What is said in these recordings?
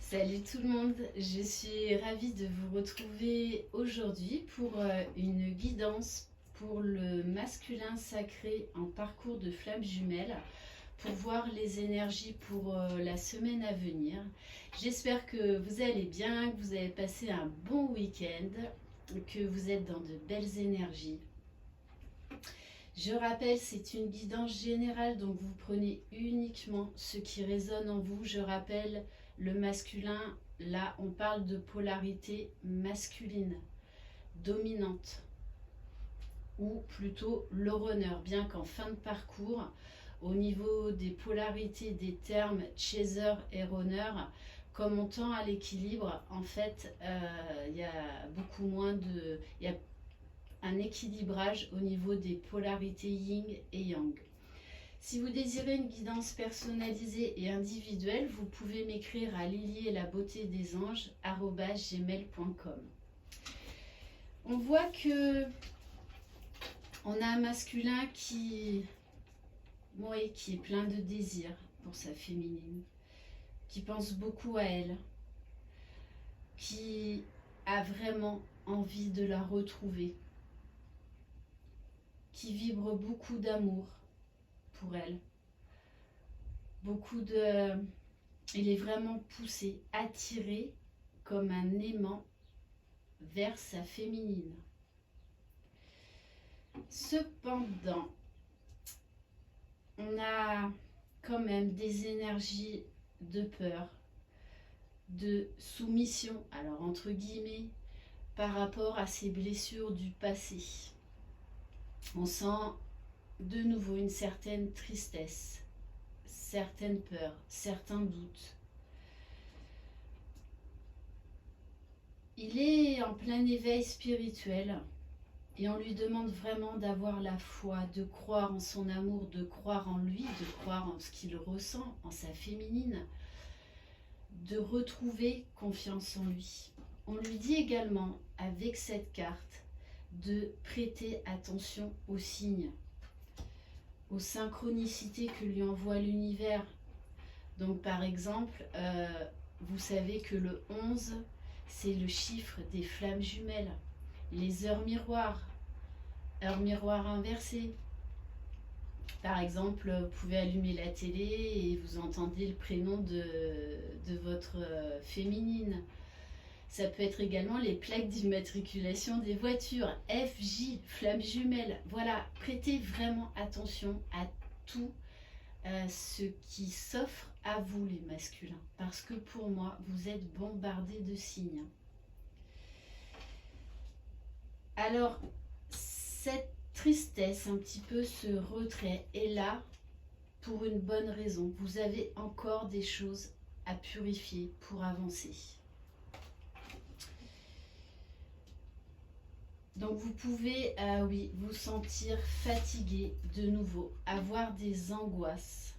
Salut tout le monde, je suis ravie de vous retrouver aujourd'hui pour une guidance pour le masculin sacré en parcours de flammes jumelles pour voir les énergies pour la semaine à venir. J'espère que vous allez bien, que vous avez passé un bon week-end, que vous êtes dans de belles énergies. Je rappelle, c'est une guidance générale, donc vous prenez uniquement ce qui résonne en vous. Je rappelle, le masculin, là, on parle de polarité masculine, dominante, ou plutôt le runner, bien qu'en fin de parcours, au niveau des polarités des termes chaser et runner, comme on tend à l'équilibre, en fait, il y a beaucoup moins de... Il y a un équilibrage au niveau des polarités yin et yang. Si vous désirez une guidance personnalisée et individuelle, vous pouvez m'écrire à lilietlabeautédesanges@gmail.com. On voit que on a un masculin qui est plein de désir pour sa féminine, qui pense beaucoup à elle, qui a vraiment envie de la retrouver, qui vibre beaucoup d'amour pour elle. Il est vraiment poussé, attiré comme un aimant vers sa féminine. Cependant, on a quand même des énergies de peur, de soumission, alors entre guillemets, par rapport à ces blessures du passé. On sent de nouveau une certaine tristesse, certaines peurs, certains doutes. Il est en plein éveil spirituel et on lui demande vraiment d'avoir la foi, de croire en son amour, de croire en lui, de croire en ce qu'il ressent, en sa féminine, de retrouver confiance en lui. On lui dit également, avec cette carte, de prêter attention aux signes, aux synchronicités que lui envoie l'univers. Donc par exemple, vous savez que le 11, c'est le chiffre des flammes jumelles, les heures miroirs inversées. Par exemple, vous pouvez allumer la télé et vous entendez le prénom de votre féminine. Ça peut être également les plaques d'immatriculation des voitures, FJ, flammes jumelles. Voilà, prêtez vraiment attention à tout ce qui s'offre à vous les masculins. Parce que pour moi, vous êtes bombardés de signes. Alors, cette tristesse, un petit peu ce retrait est là pour une bonne raison. Vous avez encore des choses à purifier pour avancer. Donc vous pouvez, vous sentir fatigué de nouveau, avoir des angoisses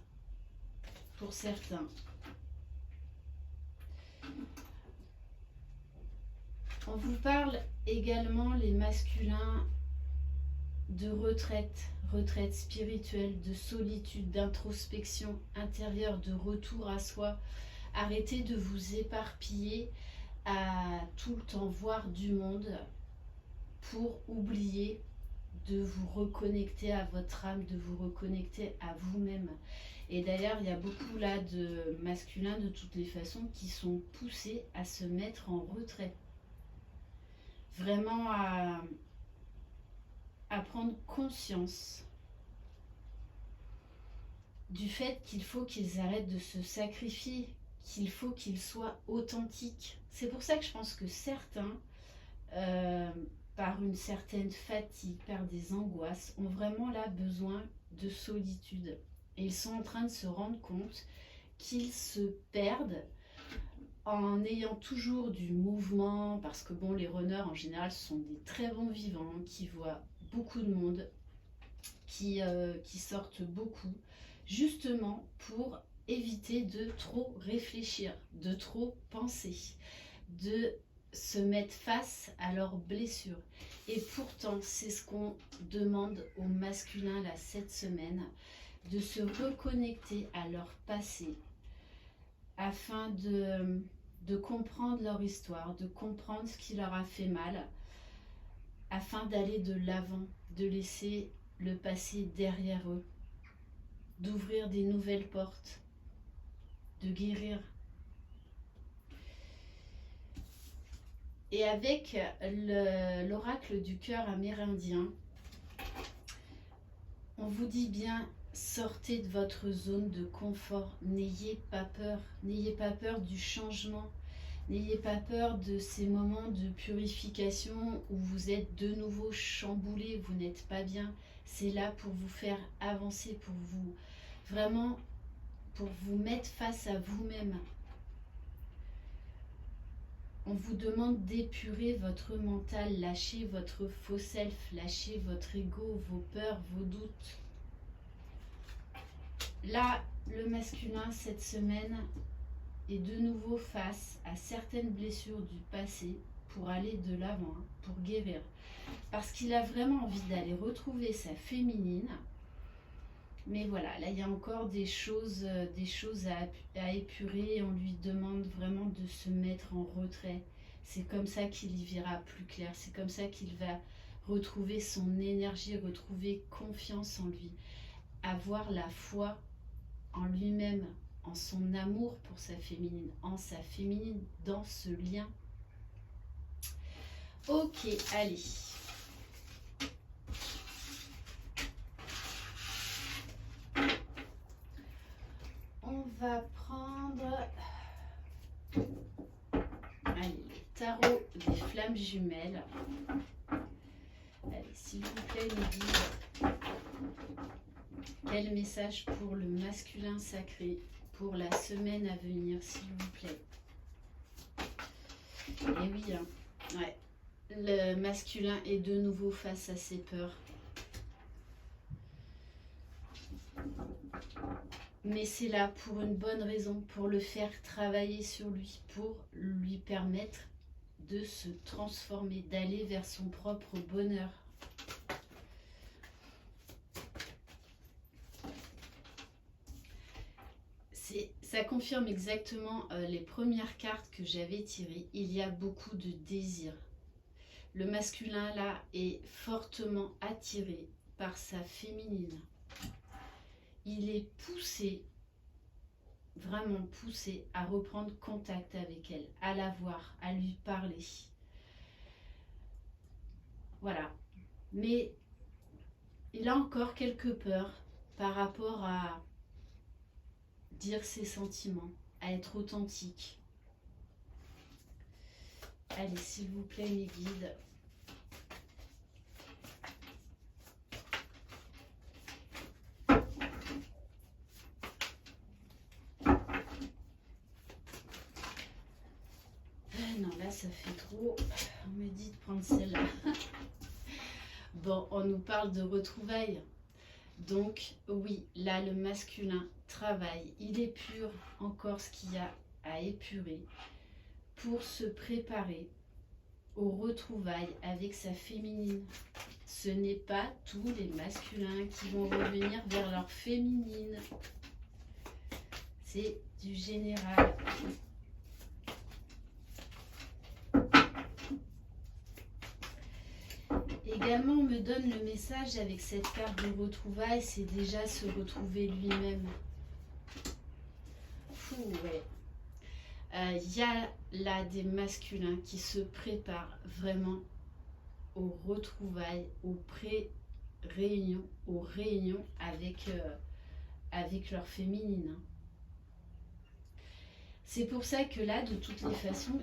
pour certains. On vous parle également, les masculins, de retraite spirituelle, de solitude, d'introspection intérieure, de retour à soi. Arrêtez de vous éparpiller à tout le temps voir du monde pour oublier de vous reconnecter à votre âme, de vous reconnecter à vous-même. Et d'ailleurs, il y a beaucoup là de masculins de toutes les façons qui sont poussés à se mettre en retrait. Vraiment à prendre conscience du fait qu'il faut qu'ils arrêtent de se sacrifier, qu'il faut qu'ils soient authentiques. C'est pour ça que je pense que certains, par une certaine fatigue, par des angoisses, ont vraiment là besoin de solitude. Et ils sont en train de se rendre compte qu'ils se perdent en ayant toujours du mouvement, parce que bon, les runners en général sont des très bons vivants, qui voient beaucoup de monde, qui sortent beaucoup, justement pour éviter de trop réfléchir, de trop penser, de se mettre face à leurs blessures. Et pourtant, c'est ce qu'on demande aux masculins là cette semaine, de se reconnecter à leur passé, afin de de comprendre leur histoire, de comprendre ce qui leur a fait mal, afin d'aller de l'avant, de laisser le passé derrière eux, d'ouvrir des nouvelles portes, de guérir. Et avec l'oracle du cœur amérindien, on vous dit bien, sortez de votre zone de confort, n'ayez pas peur du changement, n'ayez pas peur de ces moments de purification où vous êtes de nouveau chamboulé, vous n'êtes pas bien. C'est là pour vous faire avancer, pour vous vraiment, pour vous mettre face à vous-même. On vous demande d'épurer votre mental, lâchez votre faux self, lâchez votre ego, vos peurs, vos doutes. Là, le masculin, cette semaine, est de nouveau face à certaines blessures du passé pour aller de l'avant, pour guérir. Parce qu'il a vraiment envie d'aller retrouver sa féminine. Mais voilà, là, il y a encore des choses à épurer. On lui demande vraiment de se mettre en retrait. C'est comme ça qu'il y verra plus clair. C'est comme ça qu'il va retrouver son énergie, retrouver confiance en lui, avoir la foi en lui-même, en son amour pour sa féminine, en sa féminine, dans ce lien. Ok, allez. On va prendre le tarot des flammes jumelles. Allez, s'il vous plaît, les guides, quel message pour le masculin sacré pour la semaine à venir, s'il vous plaît. Et oui, ouais, le masculin est de nouveau face à ses peurs. Mais c'est là pour une bonne raison, pour le faire travailler sur lui, pour lui permettre de se transformer, d'aller vers son propre bonheur. Ça confirme exactement les premières cartes que j'avais tirées. Il y a beaucoup de désir. Le masculin là est fortement attiré par sa féminine. Il est poussé, vraiment poussé à reprendre contact avec elle, à la voir, à lui parler. Voilà. Mais il a encore quelques peurs par rapport à dire ses sentiments, à être authentique. Allez, s'il vous plaît, mes guides. Non, là, ça fait trop. On me dit de prendre celle-là. Bon, on nous parle de retrouvailles. Donc, oui, là, le masculin travaille. Il épure encore ce qu'il y a à épurer pour se préparer aux retrouvailles avec sa féminine. Ce n'est pas tous les masculins qui vont revenir vers leur féminine. C'est du général. Également, on me donne le message avec cette carte de retrouvailles, c'est déjà se retrouver lui-même. Fou, ouais. Y a là des masculins qui se préparent vraiment aux retrouvailles, aux pré-réunions, aux réunions avec leur féminine. C'est pour ça que là, de toutes les façons,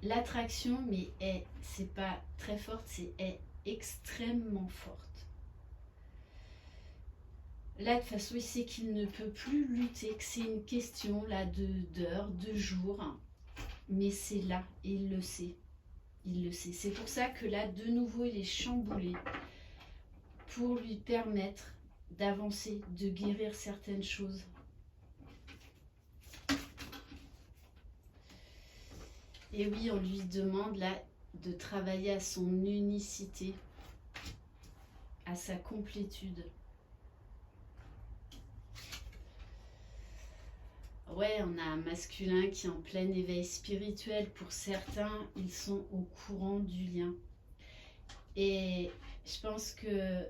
l'attraction, mais c'est pas très forte, est extrêmement forte. Là, de toute façon, il sait qu'il ne peut plus lutter, que c'est une question là d'heures, de jours. Mais c'est là, et il le sait. Il le sait. C'est pour ça que là, de nouveau, il est chamboulé pour lui permettre d'avancer, de guérir certaines choses. Et oui, on lui demande là de travailler à son unicité, à sa complétude. Ouais, on a un masculin qui est en plein éveil spirituel. Pour certains, ils sont au courant du lien. Et je pense que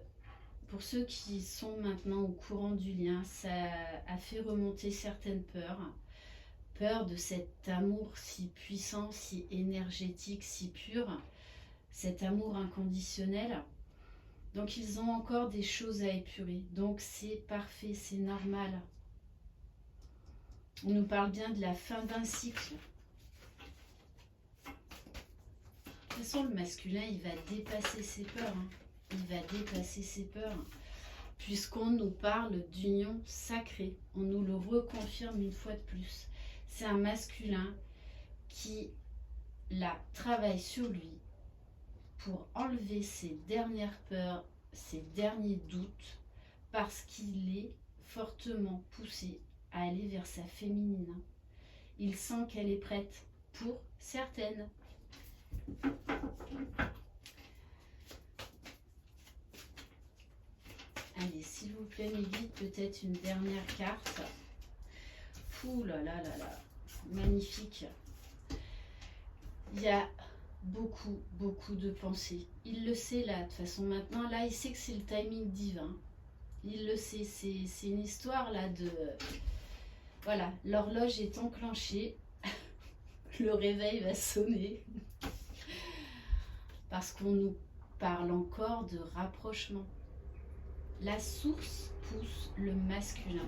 pour ceux qui sont maintenant au courant du lien, ça a fait remonter certaines peurs. Peur de cet amour si puissant, si énergétique, si pur, cet amour inconditionnel. Donc ils ont encore des choses à épurer. Donc c'est parfait, c'est normal. On nous parle bien de la fin d'un cycle. De toute façon, le masculin, il va dépasser ses peurs. Il va dépasser ses peurs. Puisqu'on nous parle d'union sacrée. On nous le reconfirme une fois de plus. C'est un masculin qui, là, travaille sur lui pour enlever ses dernières peurs, ses derniers doutes, parce qu'il est fortement poussé à aller vers sa féminine. Il sent qu'elle est prête pour certaines. Allez, s'il vous plaît, mes guides, peut-être une dernière carte. Ouh là là là là, magnifique. Il y a beaucoup de pensées. Il le sait là, de toute façon maintenant, là, il sait que c'est le timing divin. Il le sait, c'est une histoire là de... Voilà, l'horloge est enclenchée. Le réveil va sonner. Parce qu'on nous parle encore de rapprochement. La source pousse le masculin.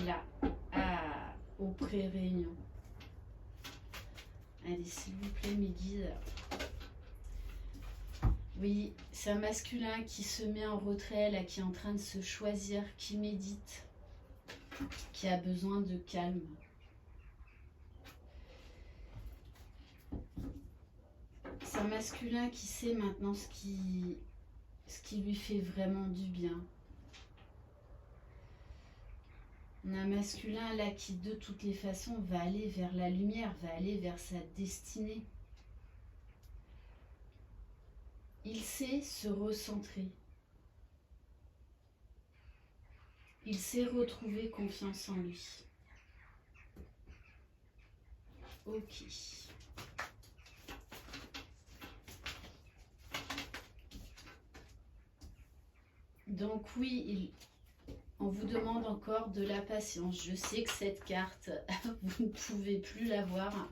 Là, au pré-réunion. Allez, s'il vous plaît, mes guides. Oui, c'est un masculin qui se met en retrait, là, qui est en train de se choisir, qui médite, qui a besoin de calme. C'est un masculin qui sait maintenant ce qui lui fait vraiment du bien. On a un masculin là qui de toutes les façons va aller vers la lumière, va aller vers sa destinée. Il sait se recentrer. Il sait retrouver confiance en lui. Ok. Donc oui, on vous demande encore de la patience. Je sais que cette carte, vous ne pouvez plus la voir.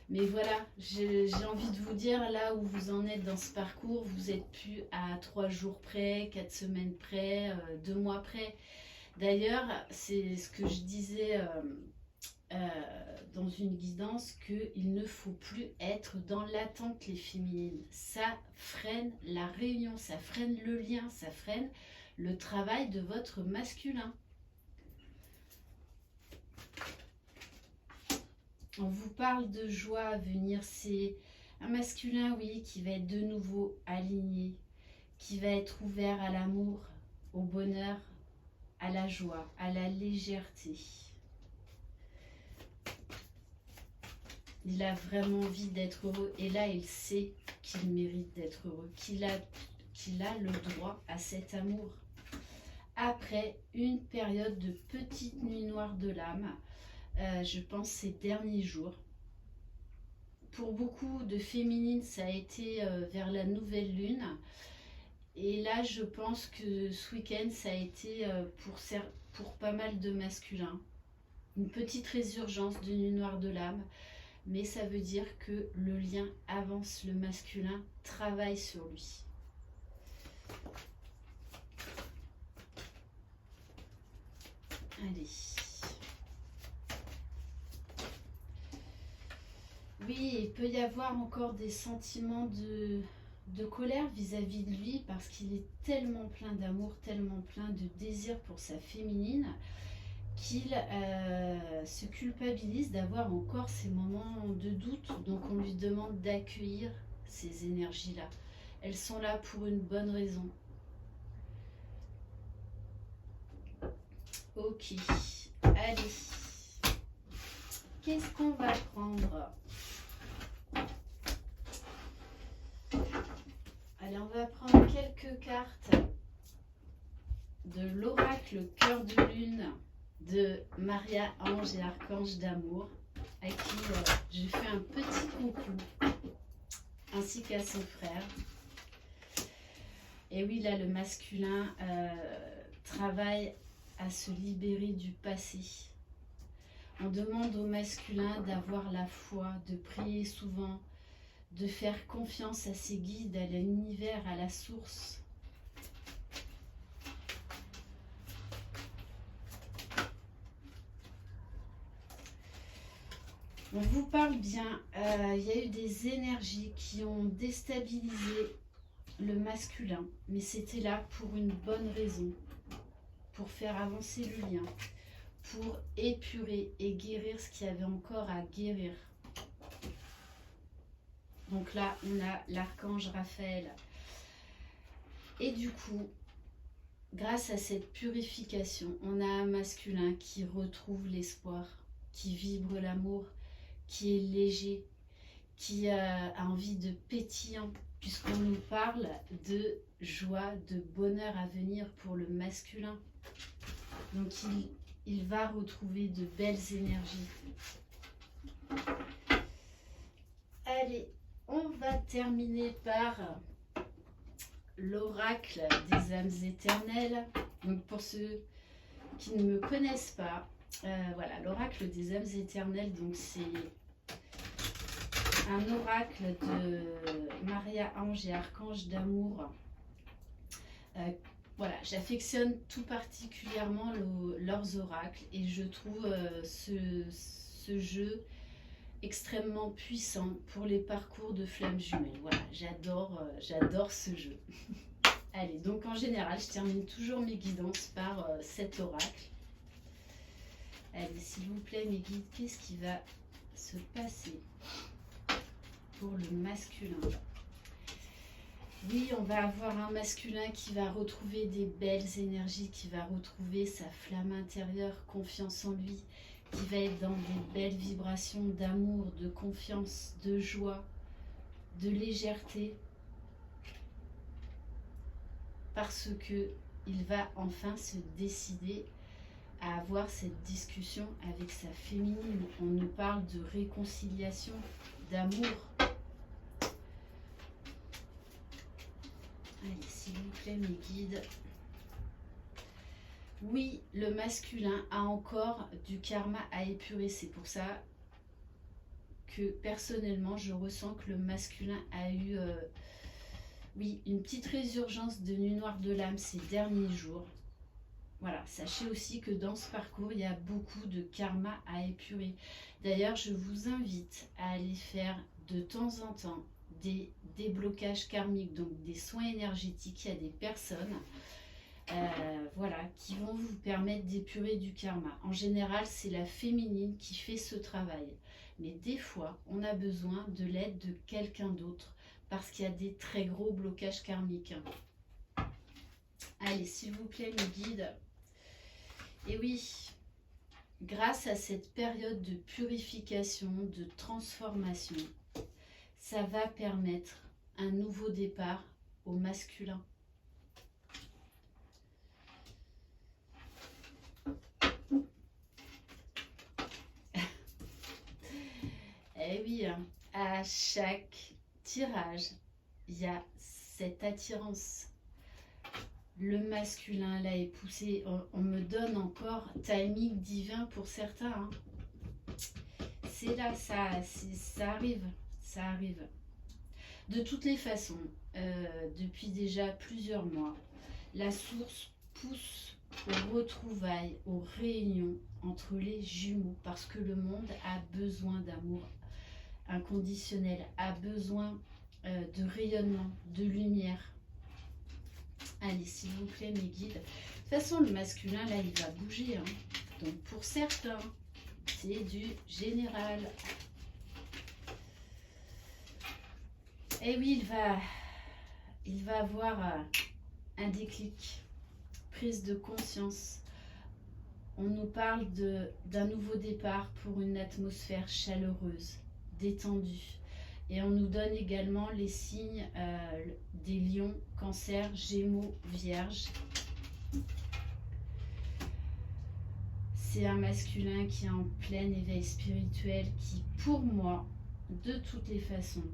Mais voilà, j'ai envie de vous dire, là où vous en êtes dans ce parcours, vous n'êtes plus à 3 jours près, 4 semaines près, 2 mois près. D'ailleurs, c'est ce que je disais dans une guidance, qu'il ne faut plus être dans l'attente, les féminines. Ça freine la réunion, ça freine le lien, ça freine le travail de votre masculin. On vous parle de joie à venir. C'est un masculin, oui, qui va être de nouveau aligné, qui va être ouvert à l'amour, au bonheur, à la joie, à la légèreté. Il a vraiment envie d'être heureux et là, il sait qu'il mérite d'être heureux, qu'il a le droit à cet amour. Après une période de petite nuit noire de l'âme, je pense ces derniers jours. Pour beaucoup de féminines, ça a été vers la nouvelle lune. Et là, je pense que ce week-end, ça a été pour pas mal de masculins. Une petite résurgence de nuit noire de l'âme. Mais ça veut dire que le lien avance, le masculin travaille sur lui. Allez. Oui, il peut y avoir encore des sentiments de colère vis-à-vis de lui parce qu'il est tellement plein d'amour, tellement plein de désir pour sa féminine qu'il se culpabilise d'avoir encore ces moments de doute. Donc on lui demande d'accueillir ces énergies-là. Elles sont là pour une bonne raison. Ok, allez. Qu'est-ce qu'on va prendre ? Allez, on va prendre quelques cartes de l'oracle cœur de lune de Maria, Ange et Archange d'amour, à qui je fais un petit coucou, ainsi qu'à son frère. Et oui, là, le masculin travaille à se libérer du passé. On demande au masculin d'avoir la foi, de prier souvent, de faire confiance à ses guides, à l'univers, à la source. On vous parle bien, il y a eu des énergies qui ont déstabilisé le masculin, mais c'était là pour une bonne raison, pour faire avancer le lien, pour épurer et guérir ce qu'il y avait encore à guérir. Donc là, on a l'archange Raphaël. Et du coup, grâce à cette purification, on a un masculin qui retrouve l'espoir, qui vibre l'amour, qui est léger, qui a envie de pétillant, puisqu'on nous parle de joie, de bonheur à venir pour le masculin. Donc il va retrouver de belles énergies. Allez, on va terminer par l'oracle des âmes éternelles. Donc pour ceux qui ne me connaissent pas, voilà, l'oracle des âmes éternelles, donc c'est un oracle de Maria, Ange et Archange d'amour. Voilà, j'affectionne tout particulièrement leurs oracles et je trouve ce jeu extrêmement puissant pour les parcours de flammes jumelles. Voilà, j'adore ce jeu. Allez, donc en général, je termine toujours mes guidances par cet oracle. Allez, s'il vous plaît, mes guides, qu'est-ce qui va se passer pour le masculin? Oui, on va avoir un masculin qui va retrouver des belles énergies, qui va retrouver sa flamme intérieure, confiance en lui, qui va être dans des belles vibrations d'amour, de confiance, de joie, de légèreté, parce que il va enfin se décider à avoir cette discussion avec sa féminine. On nous parle de réconciliation, d'amour. Allez, s'il vous plaît, mes guides. Oui, le masculin a encore du karma à épurer. C'est pour ça que personnellement, je ressens que le masculin a eu oui, une petite résurgence de nuit noire de l'âme ces derniers jours. Voilà, sachez aussi que dans ce parcours, il y a beaucoup de karma à épurer. D'ailleurs, je vous invite à aller faire de temps en temps des déblocages karmiques, donc des soins énergétiques. Il y a des personnes voilà, qui vont vous permettre d'épurer du karma. En général, c'est la féminine qui fait ce travail. Mais des fois, on a besoin de l'aide de quelqu'un d'autre parce qu'il y a des très gros blocages karmiques. Allez, s'il vous plaît, mes guides. Et oui, grâce à cette période de purification, de transformation, ça va permettre un nouveau départ au masculin. Eh oui, à chaque tirage, il y a cette attirance. Le masculin là est poussé, on me donne encore timing divin pour certains. Hein. C'est là, ça arrive, ça arrive. De toutes les façons, depuis déjà plusieurs mois, la source pousse aux retrouvailles, aux réunions entre les jumeaux, parce que le monde a besoin d'amour inconditionnel, a besoin de rayonnement, de lumière. Allez, s'il vous plaît, mes guides. De toute façon, le masculin, là, il va bouger. Hein. Donc, pour certains, c'est du général. Et oui, il va avoir un déclic, prise de conscience. On nous parle d'un nouveau départ pour une atmosphère chaleureuse, détendue. Et on nous donne également les signes des lions, cancer, gémeaux, vierge. C'est un masculin qui est en plein éveil spirituel, qui pour moi, de toutes les façons,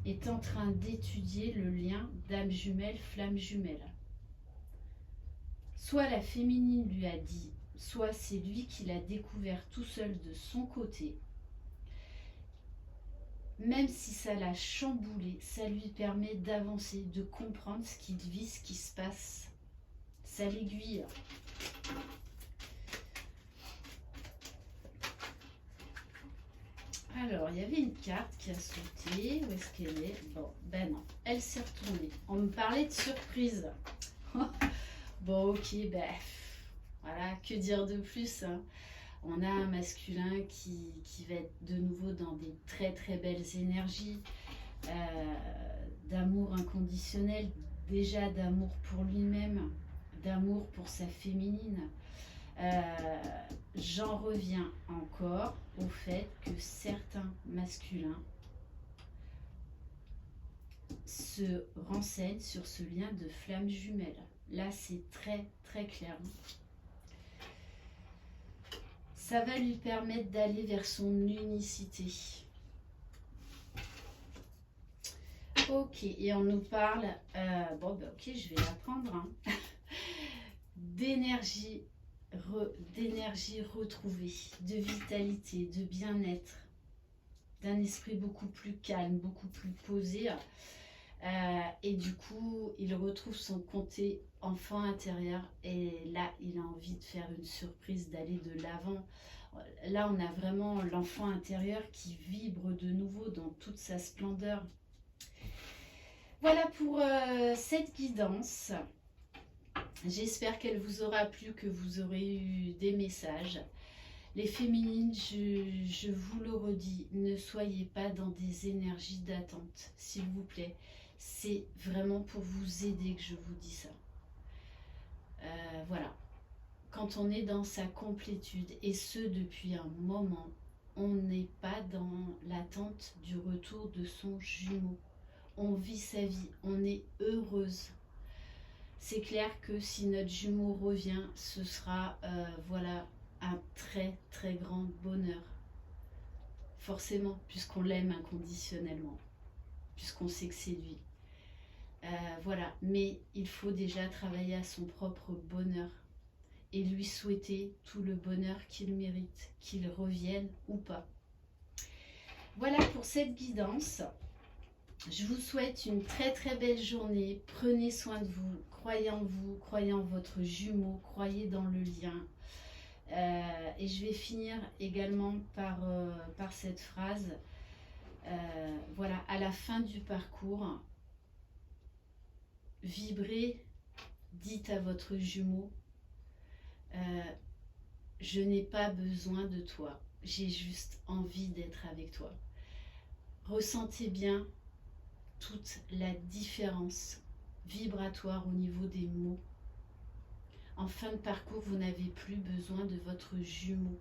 est en train d'étudier le lien d'âme jumelle, flamme jumelle. Soit la féminine lui a dit, soit c'est lui qui l'a découvert tout seul de son côté. Même si ça l'a chamboulé, ça lui permet d'avancer, de comprendre ce qu'il vit, ce qui se passe. Ça l'aiguille. Alors, il y avait une carte qui a sauté. Où est-ce qu'elle est? Bon, ben non, elle s'est retournée. On me parlait de surprise. Bon, ok, ben voilà, que dire de plus, hein. On a un masculin qui va être de nouveau dans des très très belles énergies, d'amour inconditionnel, déjà d'amour pour lui-même, d'amour pour sa féminine. J'en reviens encore au fait que certains masculins se renseignent sur ce lien de flamme jumelle. Là, c'est très très clair. Ça va lui permettre d'aller vers son unicité. Ok, et on nous parle, bon ben ok, je vais la prendre, hein, d'énergie retrouvée, de vitalité, de bien-être, d'un esprit beaucoup plus calme, beaucoup plus posé. Et du coup, il retrouve son côté enfant intérieur. Et là, il a envie de faire une surprise, d'aller de l'avant. Là, on a vraiment l'enfant intérieur qui vibre de nouveau dans toute sa splendeur. Voilà pour cette guidance. J'espère qu'elle vous aura plu, que vous aurez eu des messages. Les féminines, je vous le redis, ne soyez pas dans des énergies d'attente, s'il vous plaît. C'est vraiment pour vous aider que je vous dis ça. Voilà. Quand on est dans sa complétude, et ce depuis un moment, on n'est pas dans l'attente du retour de son jumeau. On vit sa vie, on est heureuse. C'est clair que si notre jumeau revient, ce sera voilà, un très très grand bonheur. Forcément, puisqu'on l'aime inconditionnellement, puisqu'on sait que c'est lui. Voilà, mais il faut déjà travailler à son propre bonheur et lui souhaiter tout le bonheur qu'il mérite, qu'il revienne ou pas. Voilà pour cette guidance. Je vous souhaite une très très belle journée. Prenez soin de vous, croyez en vous, croyez en votre jumeau, croyez dans le lien. Et je vais finir également par cette phrase. Voilà, à la fin du parcours, vibrez, dites à votre jumeau, je n'ai pas besoin de toi, j'ai juste envie d'être avec toi. Ressentez bien toute la différence vibratoire au niveau des mots. En fin de parcours, vous n'avez plus besoin de votre jumeau,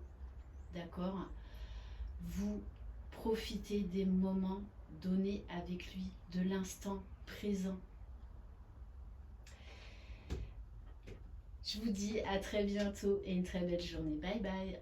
d'accord? Vous profitez des moments donnés avec lui, de l'instant présent. Je vous dis à très bientôt et une très belle journée. Bye bye.